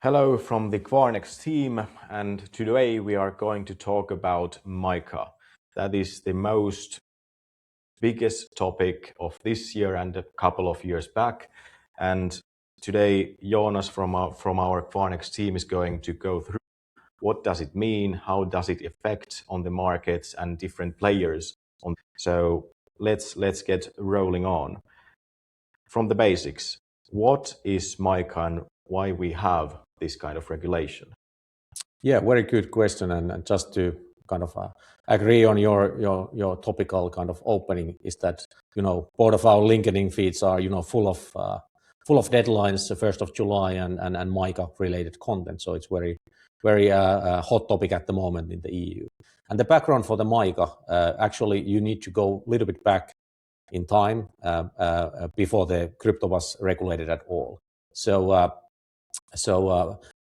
Hello from the Kvarn X team, and today we are going to talk about MiCA. That is the most biggest topic of this year and a couple of years back. And today Joonas from our Kvarn X team is going to go through what does it mean, how does it affect on the markets and different players. So let's get rolling on. From the basics, what is MiCA and why we have this kind of regulation? Yeah, very good question. And just to kind of agree on your topical kind of opening is that, both of our LinkedIn feeds are, full of deadlines, the 1st of July and MiCA related content. So it's very hot topic at the moment in the EU. And the background for the MiCA, actually, you need to go a little bit back in time before the crypto was regulated at all. So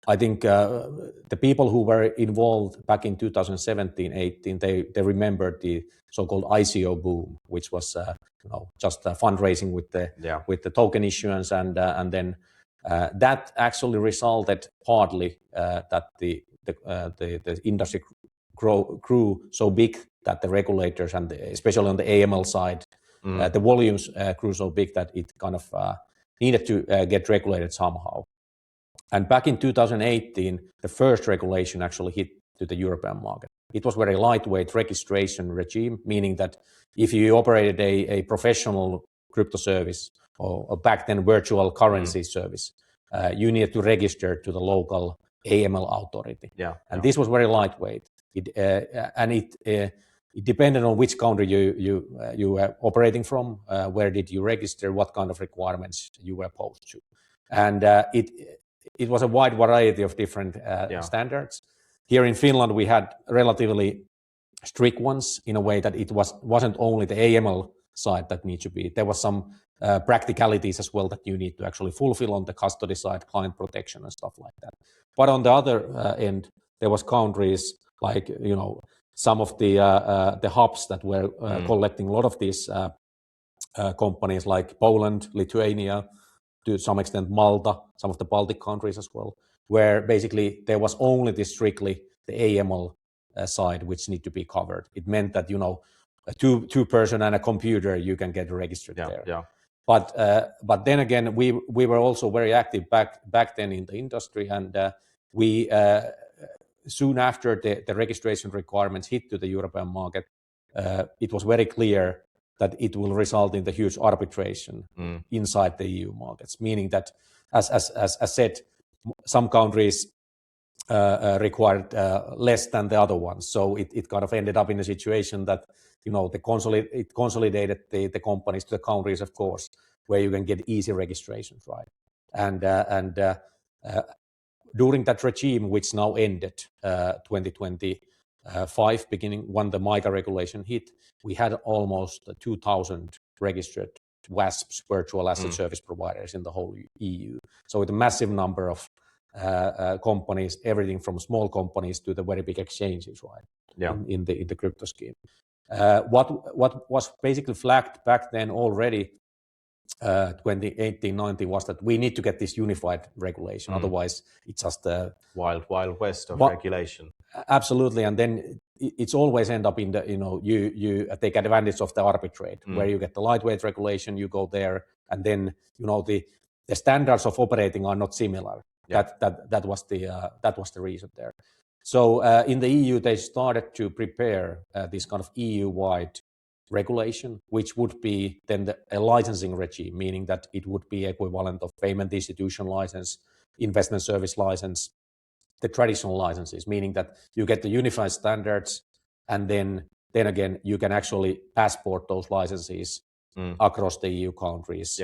I think the people who were involved back in 2017-18, they remembered the so-called ICO boom, which was just fundraising with the token issuance, and then that actually resulted partly that the industry grew so big that the regulators and especially on the AML side, the volumes grew so big that it kind of needed to get regulated somehow. And back in 2018, the first regulation actually hit to the European market. It was very lightweight registration regime, meaning that if you operated a professional crypto service or back then virtual currency service, you needed to register to the local AML authority. This was very lightweight. It depended on which country you were operating from, where did you register, what kind of requirements you were posed to. And it was a wide variety of different standards. Here in Finland, we had relatively strict ones in a way that it wasn't only the AML side that needs to be. There was some practicalities as well that you need to actually fulfill on the custody side, client protection and stuff like that. But on the other end, there was countries like some of the hubs that were collecting a lot of these companies, like Poland, Lithuania, to some extent Malta, some of the Baltic countries as well, where basically there was only strictly the AML side which need to be covered. It meant that a two person and a computer you can get registered there. But then again, we were also very active back then in the industry, and we soon after the registration requirements hit to the European market, it was very clear that it will result in the huge arbitration inside the EU markets, meaning that, as said, some countries required less than the other ones. So it kind of ended up in a situation that it consolidated the companies to the countries, of course, where you can get easy registrations, right? And during that regime, which now ended 2025 beginning when the MiCA regulation hit, we had almost 2,000 registered VASPs, virtual asset service providers, in the whole EU. So with a massive number of companies, everything from small companies to the very big exchanges, right? In the crypto scheme. What was basically flagged back then already, 2018-19, was that we need to get this unified regulation. Otherwise, it's just a wild west of regulation. Absolutely, and then it's always end up in the you take advantage of the arbitrate, where you get the lightweight regulation, you go there, and then the standards of operating are not similar. That was the reason there. So in the EU, they started to prepare this kind of EU-wide regulation, which would be then a licensing regime, meaning that it would be equivalent of payment institution license, investment service license, the traditional licenses, meaning that you get the unified standards, and then again you can actually passport those licenses across the EU countries.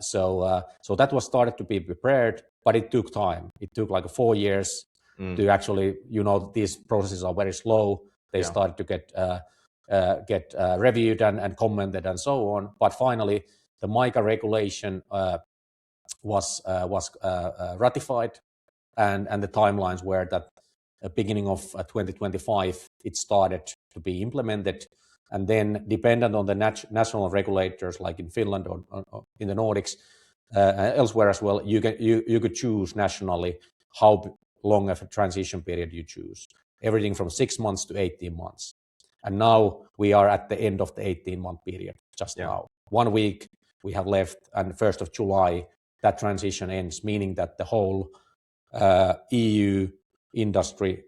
So that was started to be prepared, but it took time. It took like 4 years to actually, these processes are very slow. They started to get reviewed and commented and so on. But finally, the MiCA regulation was ratified, and the timelines were that beginning of 2025 it started to be implemented, and then dependent on the national regulators, like in Finland or in the Nordics, elsewhere as well, you could choose nationally how long of a transition period you choose. Everything from 6 months to 18 months. And now we are at the end of the 18-month period just now. 1 week we have left, and 1st of July, that transition ends, meaning that the whole EU industry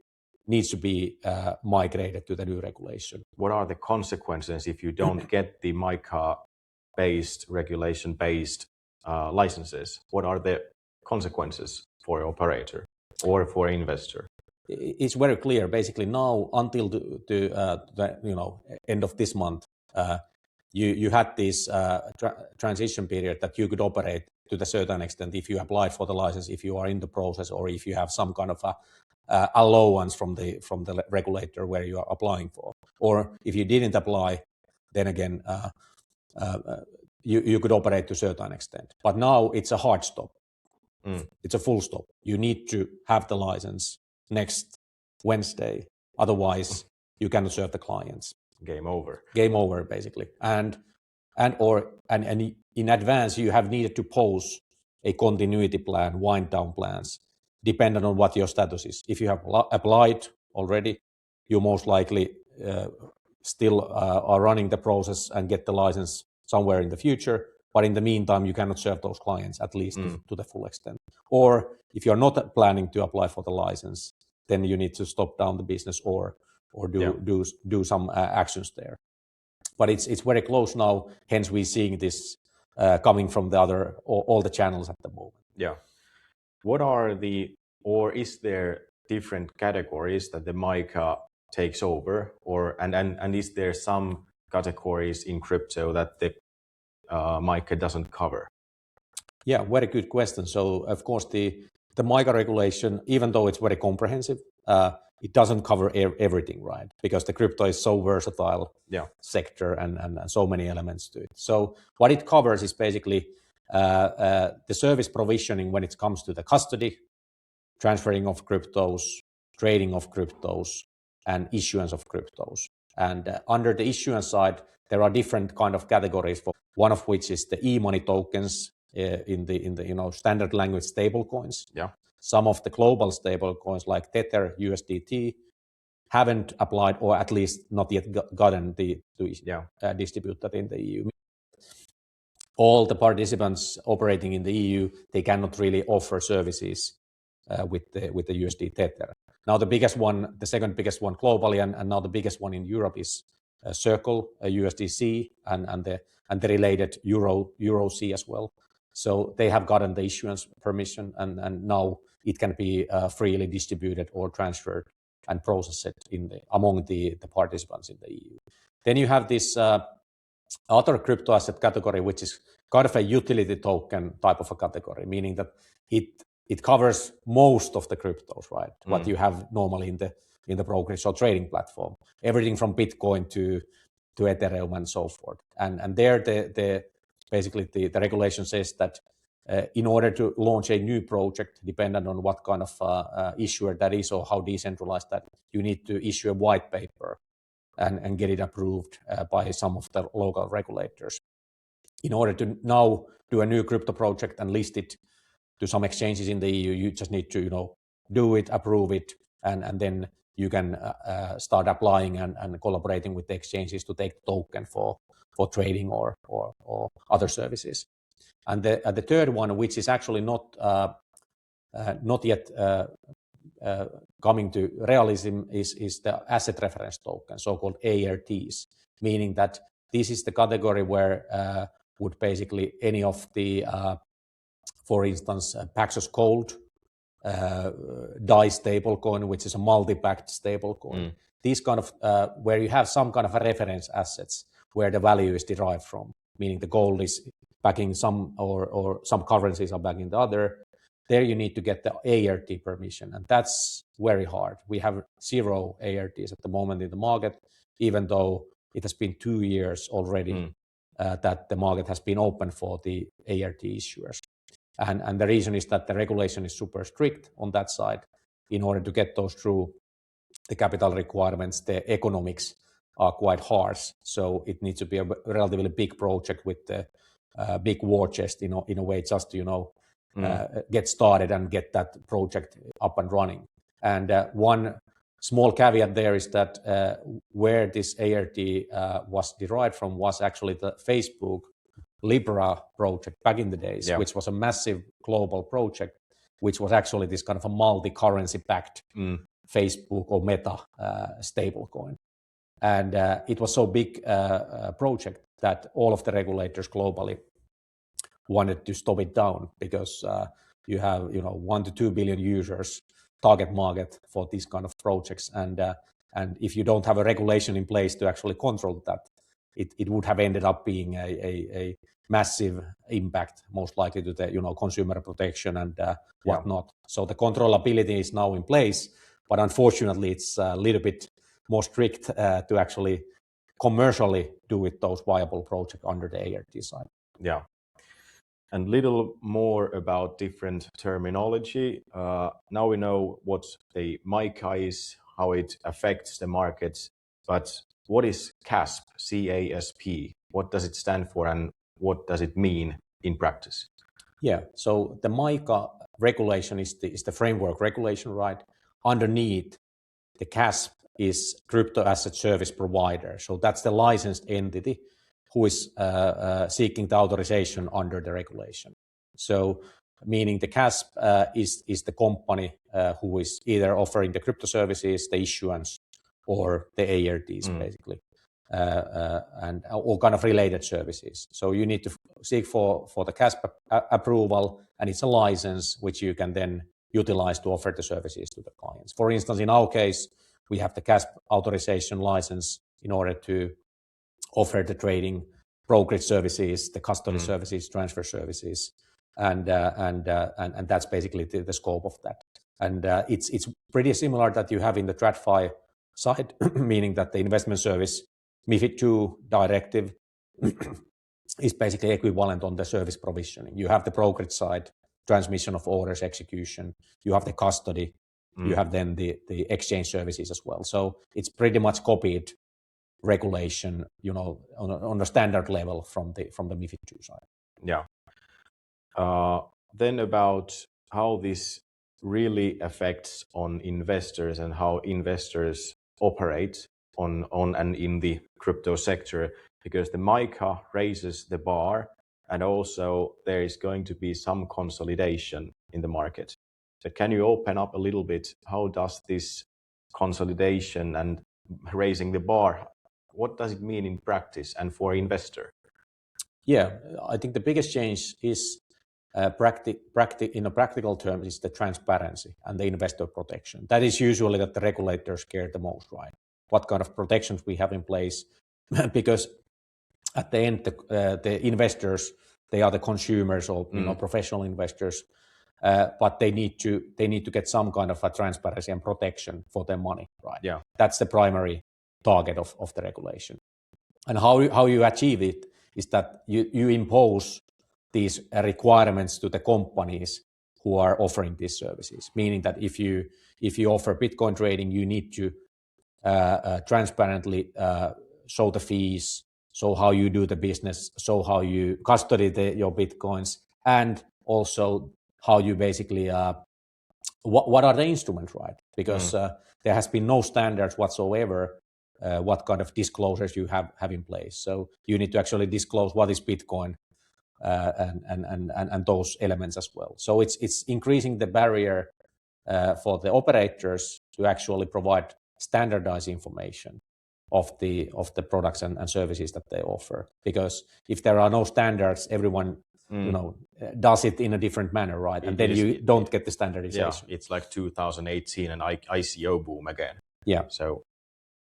needs to be migrated to the new regulation. What are the consequences if you don't get the MiCA-based, regulation-based licenses? What are the consequences for an operator or for an investor? It's very clear. Basically, now until the end of this month, you had this transition period that you could operate to a certain extent if you applied for the license, if you are in the process, or if you have some kind of allowance from the regulator where you are applying for. Or if you didn't apply, then again, you could operate to a certain extent. But now it's a hard stop. It's a full stop. You need to have the license next Wednesday. Otherwise, you cannot serve the clients. Game over. Game over, basically. And in advance, you have needed to pose a continuity plan, wind down plans, depending on what your status is. If you have applied already, you most likely still are running the process and get the license somewhere in the future. But in the meantime, you cannot serve those clients, at least to the full extent. Or if you're not planning to apply for the license, then you need to stop down the business or do some actions there. But it's very close now. Hence, we're seeing this coming from the other all the channels at the moment. Yeah. What are or is there different categories that the MiCA takes over, and is there some categories in crypto that the MiCA doesn't cover? Yeah, very good question. So, of course, the MiCA regulation, even though it's very comprehensive, it doesn't cover everything, right? Because the crypto is so versatile sector and so many elements to it. So what it covers is basically the service provisioning when it comes to the custody, transferring of cryptos, trading of cryptos, and issuance of cryptos. And under the issuance side, there are different kind of categories. One of which is the e-money tokens in the standard language stable coins. Yeah. Some of the global stable coins like Tether, USDT haven't applied, or at least not yet gotten to distribute that in the EU. All the participants operating in the EU, they cannot really offer services with the USD Tether. Now the second biggest one globally, and now the biggest one in Europe is Circle, USDC, and the related Euro C as well. So they have gotten the issuance permission, and now it can be freely distributed or transferred and processed among the participants in the EU. Then you have this other crypto asset category, which is kind of a utility token type of a category, meaning that it covers most of the cryptos, right? What you have normally in the brokerage or trading platform, everything from Bitcoin to Ethereum and so forth. And there basically the regulation says that in order to launch a new project, depending on what kind of issuer that is or how decentralized that, you need to issue a white paper and get it approved by some of the local regulators. In order to now do a new crypto project and list it to some exchanges in the EU, you just need to do it, approve it, and then you can start applying and collaborating with the exchanges to take the token for trading or other services. And the third one, which is actually not yet coming to realism, is the asset reference token, so-called ARTs, meaning that this is the category where would basically any of the, for instance, Paxos Gold, DAI stablecoin, which is a multi-backed stablecoin. These kind of where you have some kind of a reference assets where the value is derived from, meaning the gold is backing some or some currencies are backing the other. There you need to get the ART permission, and that's very hard. We have 0 ARTs at the moment in the market, even though it has been 2 years already that the market has been open for the ART issuers. And the reason is that the regulation is super strict on that side. In order to get those through, the capital requirements, the economics are quite harsh. So it needs to be a relatively big project with the big war chest, in a way, just to get started and get that project up and running. And one small caveat there is that where this ART was derived from was actually the Facebook Libra project back in the days, which was a massive global project, which was actually this kind of a multi-currency backed Facebook or Meta stablecoin. And it was so big project that all of the regulators globally wanted to stop it down because you have 1 to 2 billion users target market for these kind of projects, and if you don't have a regulation in place to actually control that, it would have ended up being a massive impact, most likely to the consumer protection and whatnot. So the controllability is now in place, but unfortunately it's a little bit more strict to actually commercially do it those viable projects under the ART side. Yeah. And little more about different terminology. Now we know what the MiCA is, how it affects the markets, but what is CASP, C-A-S-P? What does it stand for and what does it mean in practice? Yeah, so the MiCA regulation is the framework regulation, right? Underneath the CASP is crypto asset service provider. So that's the licensed entity who is seeking the authorization under the regulation. So meaning the CASP is the company who is either offering the crypto services, the issuance, or the ARTs basically, and all kind of related services. So you need to seek for the CASP approval, and it's a license which you can then utilize to offer the services to the clients. For instance, in our case, we have the CASP authorization license in order to offer the trading, brokerage services, the custody services, transfer services, and that's basically the scope of that. And it's pretty similar that you have in the TradFi side, meaning that the investment service MiFID II directive is basically equivalent on the service provisioning. You have the brokerage side, transmission of orders, execution. You have the custody. You have then the exchange services as well. So it's pretty much copied regulation, on a standard level from the MiFID II side. Yeah. Then about how this really affects on investors and how investors operate on and in the crypto sector, because the MiCA raises the bar, and also there is going to be some consolidation in the market. So can you open up a little bit? How does this consolidation and raising the bar, what does it mean in practice and for investor? Yeah, I think the biggest change is in a practical terms is the transparency and the investor protection. That is usually that the regulators care the most, right? What kind of protections we have in place, because at the end, the investors, they are the consumers or professional investors, but they need to get some kind of a transparency and protection for their money, right? Yeah, that's the primary target of the regulation. And how you achieve it is that you impose these requirements to the companies who are offering these services, meaning that if you offer Bitcoin trading, you need to transparently show the fees, show how you do the business, show how you custody your Bitcoins, and also how you basically what are the instruments, right? Because there has been no standards whatsoever what kind of disclosures you have in place. So you need to actually disclose what is Bitcoin and those elements as well. So it's increasing the barrier for the operators to actually provide standardized information of the products and services that they offer. Because if there are no standards, everyone does it in a different manner, right? And then you don't get the standardization. Yeah, it's like 2018 and ICO boom again. Yeah. So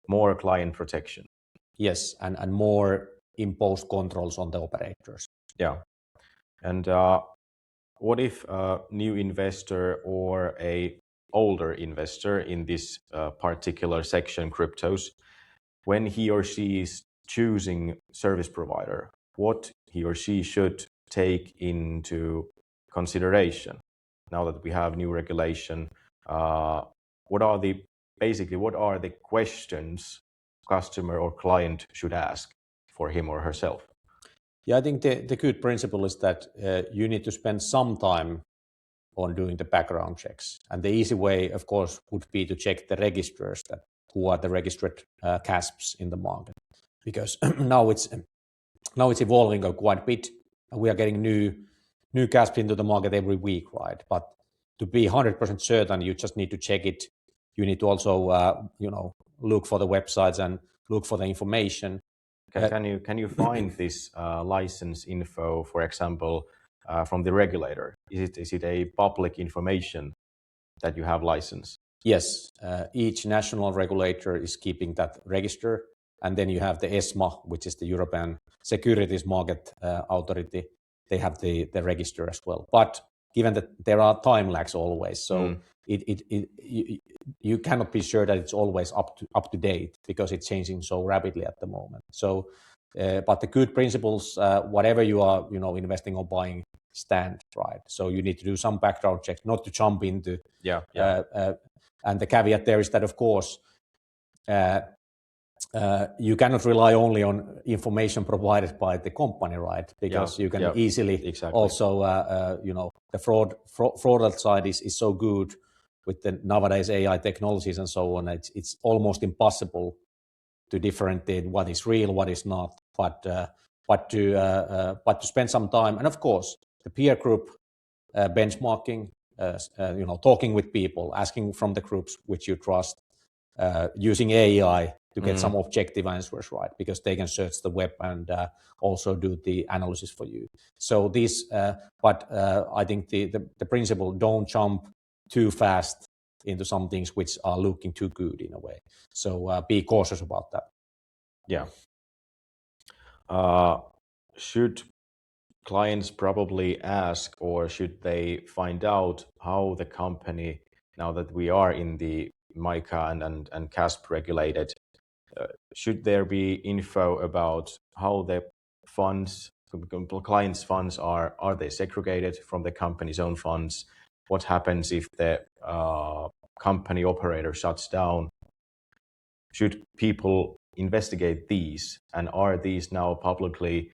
more client protection. Yes, and more imposed controls on the operators. Yeah. And what if a new investor or a older investor in this particular section, cryptos, when he or she is choosing service provider, what he or she should take into consideration now that we have new regulation? What are the questions customer or client should ask for him or herself? Yeah, I think the good principle is that you need to spend some time on doing the background checks. And the easy way, of course, would be to check the registers that who are the registered CASPs in the market, because now it's evolving quite a bit. We are getting new CASP into the market every week, right? But to be 100% certain, you just need to check it. You need to also, look for the websites and look for the information. Can you find this license info, for example, from the regulator? Is it a public information that you have license? Yes, each national regulator is keeping that register, and then you have the ESMA, which is the European Securities Market Authority. They have the register as well. But given that there are time lags always, so you cannot be sure that it's always up to date, because it's changing so rapidly at the moment. So, but the good principles, whatever you are, investing or buying, stand, right? So you need to do some background checks, not to jump into. And the caveat there is that, of course, you cannot rely only on information provided by the company, right? Because you can easily also, the fraud side is so good with the nowadays AI technologies and so on. It's almost impossible to differentiate what is real, what is not. But to spend some time, and of course, the peer group benchmarking, talking with people, asking from the groups which you trust, using AI to get some objective answers, right? Because they can search the web and also do the analysis for you. So this, but I think the principle, don't jump too fast into some things which are looking too good in a way. So be cautious about that. Yeah. Should clients probably ask, or should they find out how the company, now that we are in the MiCA and CASP regulated, should there be info about how the funds, clients' funds are they segregated from the company's own funds? What happens if the company operator shuts down? Should people investigate these, and are these now publicly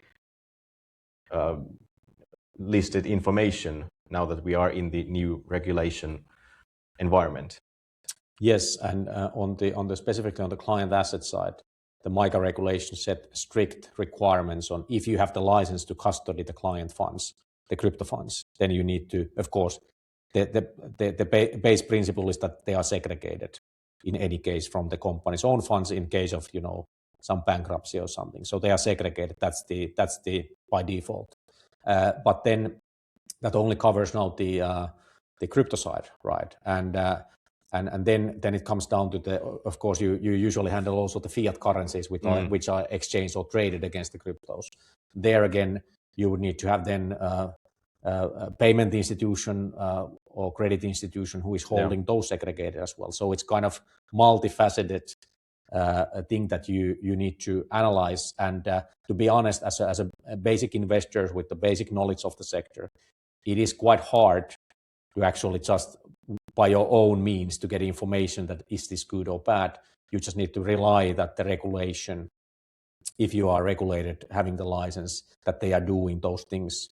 listed information now that we are in the new regulation environment? Yes, and specifically on the client asset side, the MiCA regulation set strict requirements on if you have the license to custody the client funds, the crypto funds, then you need to, of course, the base principle is that they are segregated in any case from the company's own funds in case of some bankruptcy or something. So they are segregated. That's the by default. But then that only covers now the crypto side, right? And then it comes down to of course, you usually handle also the fiat currencies which are exchanged or traded against the cryptos. There again, you would need to have then a payment institution or credit institution who is holding those segregated as well. So it's kind of multifaceted thing that you need to analyze. And to be honest, as a basic investor with the basic knowledge of the sector, it is quite hard to actually just by your own means to get information that is this good or bad. You just need to rely that the regulation, if you are regulated, having the license, that they are doing those things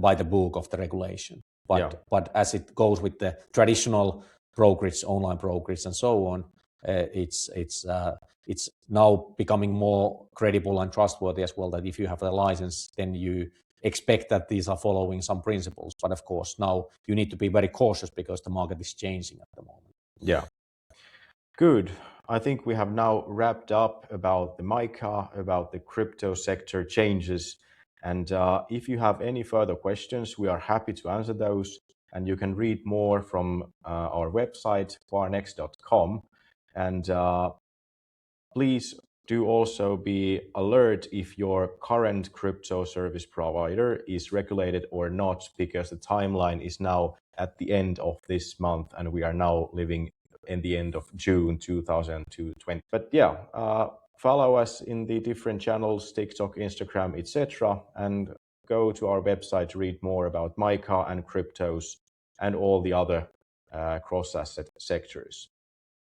by the book of the regulation. But as it goes with the traditional brokerage, online brokerage, and so on, it's now becoming more credible and trustworthy as well. That if you have a license, then you expect that these are following some principles. But of course, now you need to be very cautious because the market is changing at the moment. Yeah. Good. I think we have now wrapped up about the MiCA, about the crypto sector changes. And if you have any further questions, we are happy to answer those. And you can read more from our website, kvarnx.com. And please do also be alert if your current crypto service provider is regulated or not, because the timeline is now at the end of this month and we are now living in the end of June 2020. But yeah, follow us in the different channels, TikTok, Instagram, etc. and go to our website to read more about MiCA and cryptos and all the other cross-asset sectors.